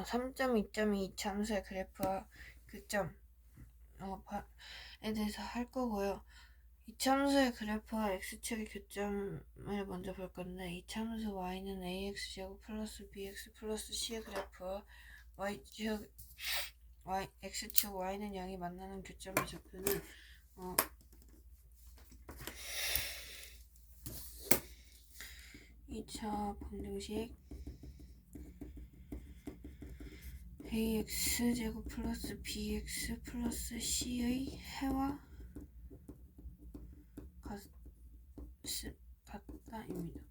3.2.2 참수의 그래프와 교점에 대해서 할 거고요. 이 참수의 그래프와 x축의 교점을 먼저 볼 건데, 이 참수 y는 ax제곱 플러스 bx 플러스 c의 그래프와 x축 y는 0이 만나는 교점의 좌표는 2차 방정식 ax제곱 플러스 bx 플러스 c의 해와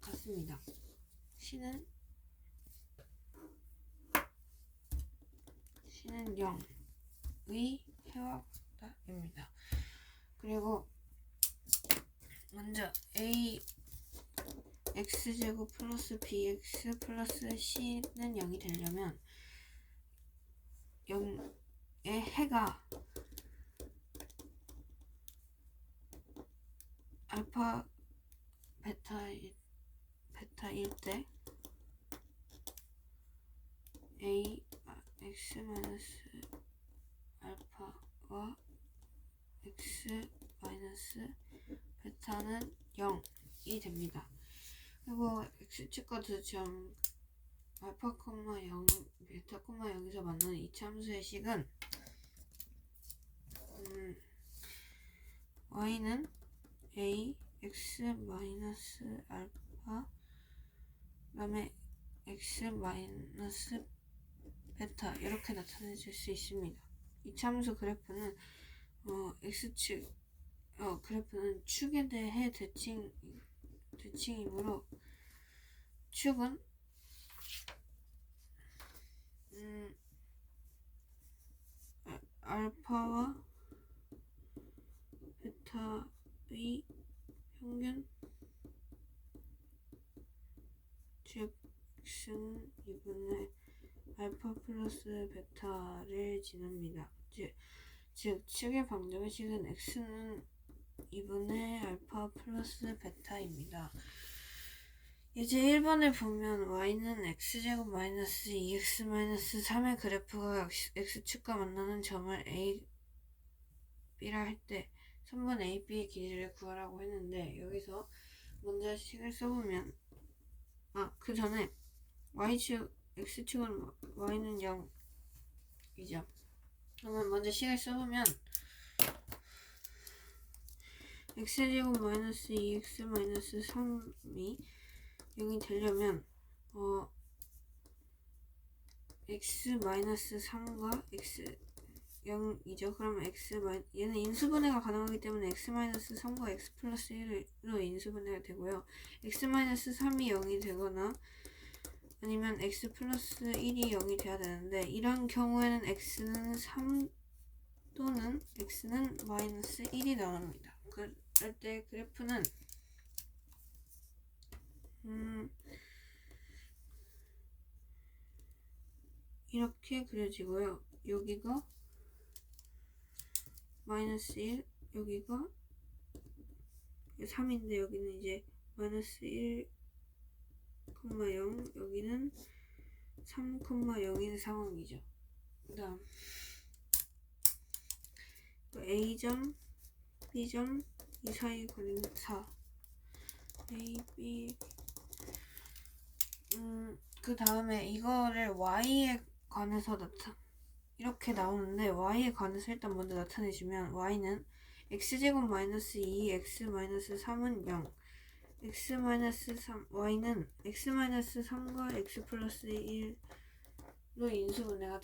같습니다. c는 0의 해와 같다입니다. 그리고 먼저 x제곱 플러스 bx 플러스 c는 0이 되려면 0의 해가 알파 베타일 때 x 마이너스 알파와 x 마이너스 베타는 0이 됩니다. 그리고 x축과 두점 알파, 0, 베타, 0에서 만나는 이 참수의 식은 y는 x 마이너스 알파 그 다음에 x 마이너스 베타 이렇게 나타내줄 수 있습니다. 이 참수 그래프는 x축 그래프는 축에 대해 대칭이므로 축은 알파와 베타의 평균, 즉 x는 2분의 알파 플러스 베타를 지납니다. 즉 축의 방정식은 x는 2분의 알파 플러스 베타입니다. 이제 1번을 보면 y는 x제곱 마이너스 2x 마이너스 3의 그래프가 x축과 만나는 점을 a, b라 할 때 3번 a, b의 길이를 구하라고 했는데, 여기서 먼저 식을 써보면 그 전에 y축, x축은 y는 0이죠. 그러면 먼저 식을 써보면 x제곱 마이너스 2x 마이너스 3이 0이 되려면 x 마이너스 3과 x 0이죠. 그러면 얘는 인수분해가 가능하기 때문에 x 마이너스 3과 x 플러스 1로 인수분해가 되고요. x 마이너스 3이 0이 되거나 아니면 x 플러스 1이 0이 돼야 되는데, 이런 경우에는 x는 3 또는 x는 마이너스 1이 나옵니다. 그럴 때 그래프는 이렇게 그려지고요. 여기가 마이너스 1, 여기가 3인데 여기는 이제 마이너스 1, 0, 여기는 3, 0인 상황이죠. 그 다음 A점, B점 이 사이에 걸리는 4 A, B 그 다음에 이거를 y에 관해서 이렇게 나오는데, y에 관해서 일단 먼저 나타내주면 y는 x제곱 마이너스 2, x 마이너스 3은 0, x 마이너스 3, y는 x 마이너스 3과 x 플러스 1로 인수분해가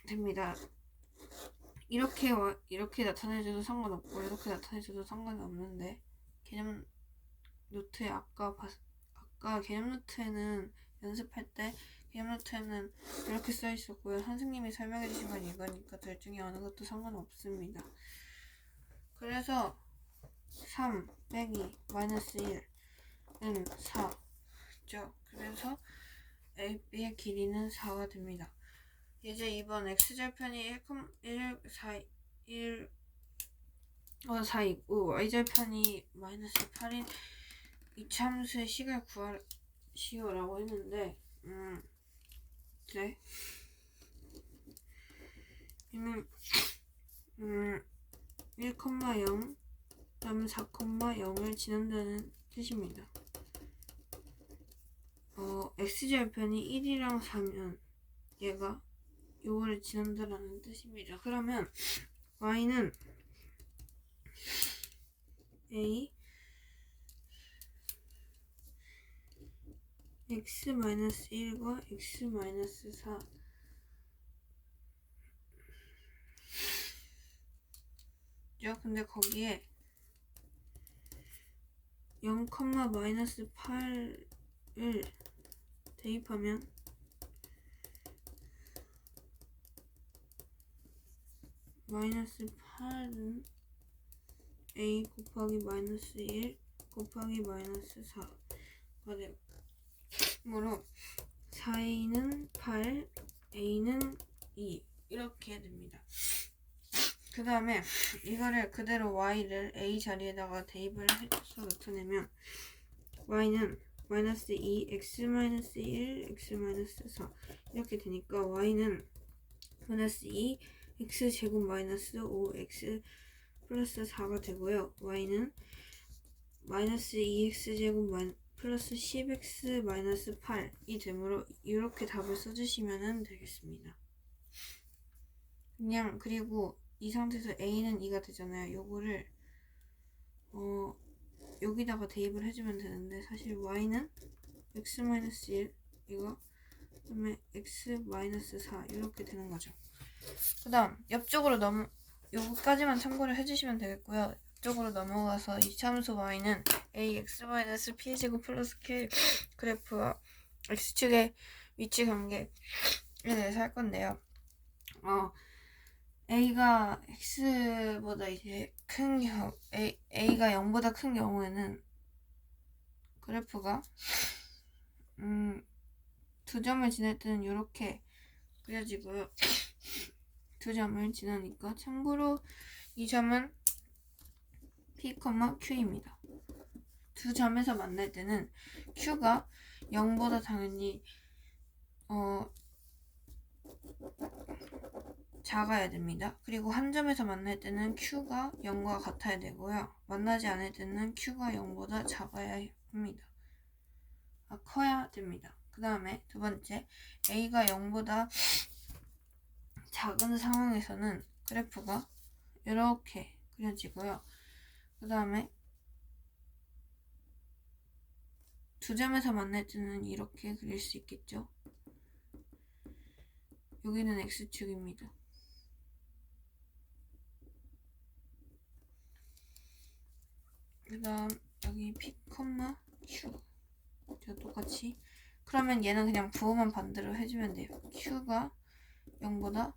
됩니다. 이렇게 나타내줘도 상관없고 이렇게 나타내줘도 상관이 없는데, 개념 노트에 아까 개념 노트에는 연습할 때 개념 노트에는 이렇게 써 있었고요. 선생님이 설명해 주신 건 이거니까 둘 중에 어느 것도 상관없습니다. 그래서 3 빼기 마이너스 1은 4죠. 그래서 AB의 길이는 4가 됩니다. 이제 이번 x절편이 4이고 y절편이 마이너스 8인 이 참수의 식을 구하시오라고 했는데, 번째 얘는 1,0 그다음에 4,0을 지난다는 뜻입니다. x절편이 1이랑 4면 얘가 요거를 지난다라는 뜻입니다. 그러면 y는 a x-1과 x-4 근데 거기에 0, -8을 대입하면 -8은 a 곱하기 -1 곱하기 -4가 되고 그러므로 4a는 8, a는 2 이렇게 됩니다. 그 다음에 이거를 그대로 y를 a 자리에다가 대입을 해서 나타내면 y는 -2, x-1, x-4 이렇게 되니까 y는 -2, x제곱 -5x 플러스 4가 되고요. y는 -2x제곱 플러스 10x 8이 되므로 이렇게 답을 써주시면 되겠습니다. 그냥 그리고 이 상태에서 a는 2가 되잖아요. 요거를 여기다가 대입을 해주면 되는데 사실 y는 x-1 이거 그다음에 x-4 이렇게 되는 거죠. 그 다음 옆쪽으로 요거까지만 참고를 해주시면 되겠고요. 옆쪽으로 넘어가서 이차함수 y는 ax-p제곱 플러스 k 그래프와 x축의 위치 관계에 대해서 할 건데요. a가 x보다 이제 큰 경우 a가 0보다 큰 경우에는 그래프가 두 점을 지날 때는 이렇게 그려지고요. 두 점을 지나니까 참고로 이 점은 p, q입니다. 두 점에서 만날 때는 q가 0보다 당연히 작아야 됩니다. 그리고 한 점에서 만날 때는 q가 0과 같아야 되고요. 만나지 않을 때는 q가 0보다 작아야 합니다. 커야 됩니다. 그 다음에 두 번째 a가 0보다 작은 상황에서는 그래프가 이렇게 그려지고요. 그 다음에 두 점에서 만날 때는 이렇게 그릴 수 있겠죠. 여기는 x축입니다. 그 다음 여기 p, q 똑같이 그러면 얘는 그냥 부호만 반대로 해주면 돼요. q가 0보다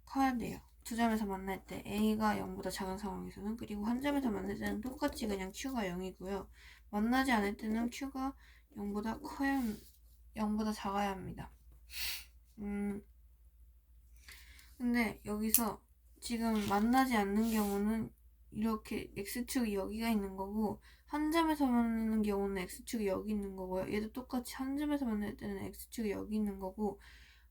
커야 돼요. 두 점에서 만날 때 a가 0보다 작은 상황에서는 그리고 한 점에서 만날 때는 똑같이 그냥 q가 0이고요. 만나지 않을 때는 q가 0보다 작아야 합니다. 근데 여기서 지금 만나지 않는 경우는 이렇게 x축이 여기가 있는 거고 한 점에서 만나는 경우는 x축이 여기 있는 거고요. 얘도 똑같이 한 점에서 만날 때는 x축이 여기 있는 거고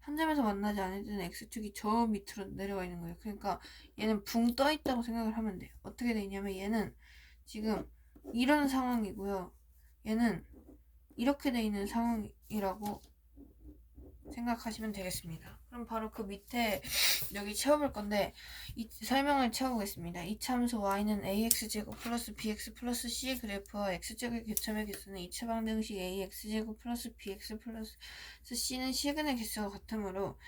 한 점에서 만나지 않을 때는 x축이 저 밑으로 내려가 있는 거예요. 그러니까 얘는 붕 떠 있다고 생각을 하면 돼요. 어떻게 되냐면 얘는 지금 이런 상황이고요. 얘는 이렇게 돼 있는 상황이라고 생각하시면 되겠습니다. 그럼 바로 그 밑에 여기 채워볼 건데 이 설명을 채워보겠습니다. 이차함수 y는 ax제곱 플러스 bx 플러스 c의 그래프와 x제곱의 교점의 개수는 이차 방정식 ax제곱 플러스 bx 플러스 c는 시근의 개수가 같으므로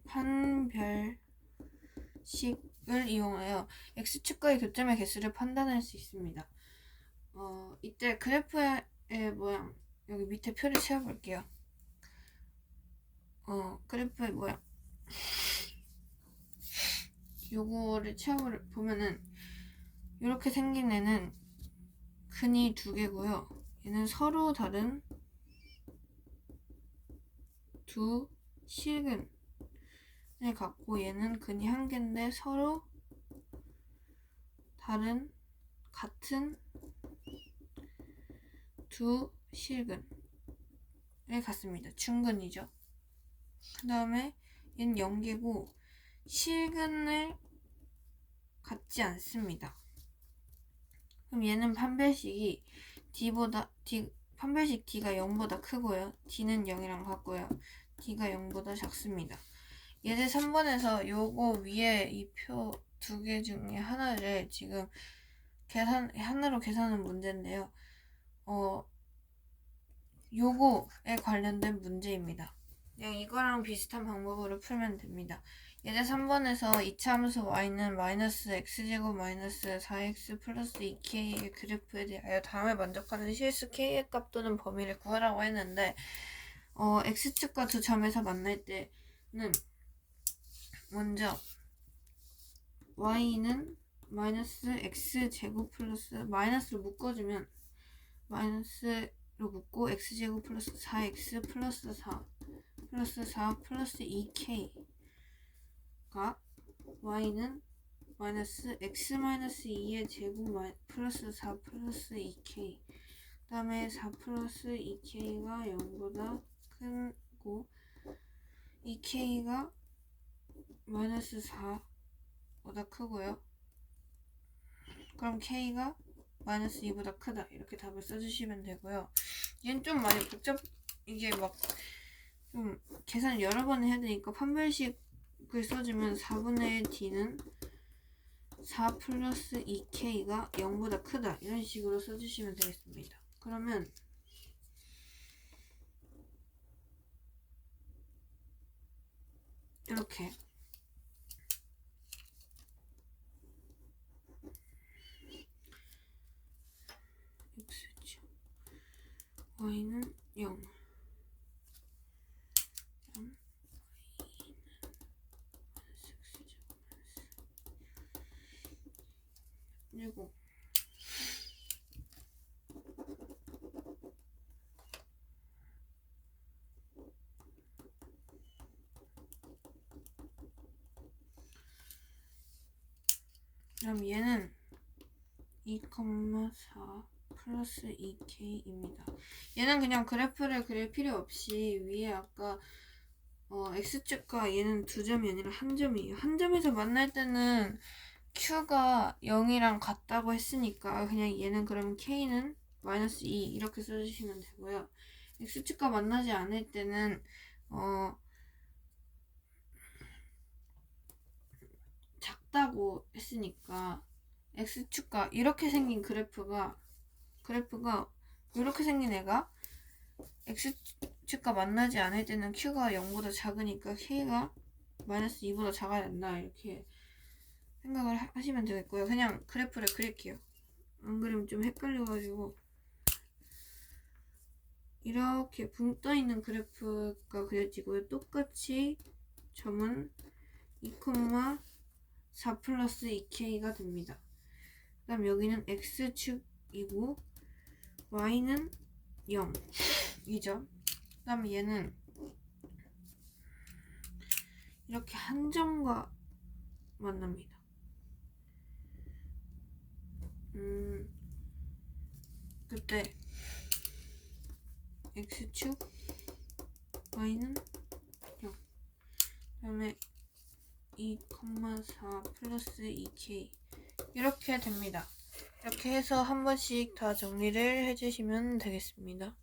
판별식을 이용하여 x축과의 교점의 개수를 판단할 수 있습니다. 이때 그래프의 모양 여기 밑에 표를 채워볼게요. 그래프의 모양 요거를 채워보면은 이렇게 생긴 애는 근이 두 개고요. 얘는 서로 다른 두 실근을 갖고 얘는 근이 한 개인데 서로 다른 같은 두 실근을 갖습니다. 중근이죠. 그 다음에 얘는 연계고 실근을 갖지 않습니다. 그럼 얘는 판별식이 판별식 D가 0보다 크고요. D는 0이랑 같고요. D가 0보다 작습니다. 예제 3번에서 요거 위에 이 표 두 개 중에 하나를 지금 하나로 계산하는 문제인데요. 요거에 관련된 문제입니다. 그냥 이거랑 비슷한 방법으로 풀면 됩니다. 예제 3번에서 2차 함수 y는 마이너스 x제곱 마이너스 4x 플러스 2k의 그래프에 대하여 다음에 만족하는 실수 k의 값 또는 범위를 구하라고 했는데 x축과 두 점에서 만날 때는 먼저 y는 마이너스 x제곱 플러스 마이너스로 묶어주면 마이너스로 묶고 x제곱 플러스 4x 플러스 4 플러스 4 플러스 2k가 y는 마이너스 x 마이너스 2의 제곱 플러스 4 플러스 2k 그 다음에 4 플러스 2k가 0보다 크고 2k가 마이너스 4보다 크고요. 그럼 k가 마이너스 2보다 크다 이렇게 답을 써주시면 되고요. 얘는 좀 많이 이게 막 좀 계산 여러 번 해야 되니까 판별식을 써주면 4분의 1 d는 4 플러스 2k가 0보다 크다 이런 식으로 써주시면 되겠습니다. 그러면 이렇게 x축 y는 0 그리고 그럼 얘는 2,4 플러스 2k입니다. 얘는 그냥 그래프를 그릴 필요 없이 위에 아까 x축과 얘는 두 점이 아니라 한 점이에요. 한 점에서 만날 때는 q가 0이랑 같다고 했으니까 그냥 얘는 그러면 k는 마이너스 2 이렇게 써주시면 되고요. x축과 만나지 않을 때는 작다고 했으니까 x축과 이렇게 생긴 그래프가 이렇게 생긴 애가 x축과 만나지 않을 때는 q가 0보다 작으니까 k가 마이너스 2보다 작아야 된다 이렇게 생각을 하시면 되겠고요. 그냥 그래프를 그릴게요. 안 그리면 좀 헷갈려가지고 이렇게 붕 떠있는 그래프가 그려지고요. 똑같이 점은 2,4 플러스 2k가 됩니다. 그 다음 여기는 x축이고 y는 0이죠. 그 다음 얘는 이렇게 한 점과 만납니다. 그때 x축 y는 0 그 다음에 2,4 플러스 2k 이렇게 됩니다. 이렇게 해서 한 번씩 다 정리를 해주시면 되겠습니다.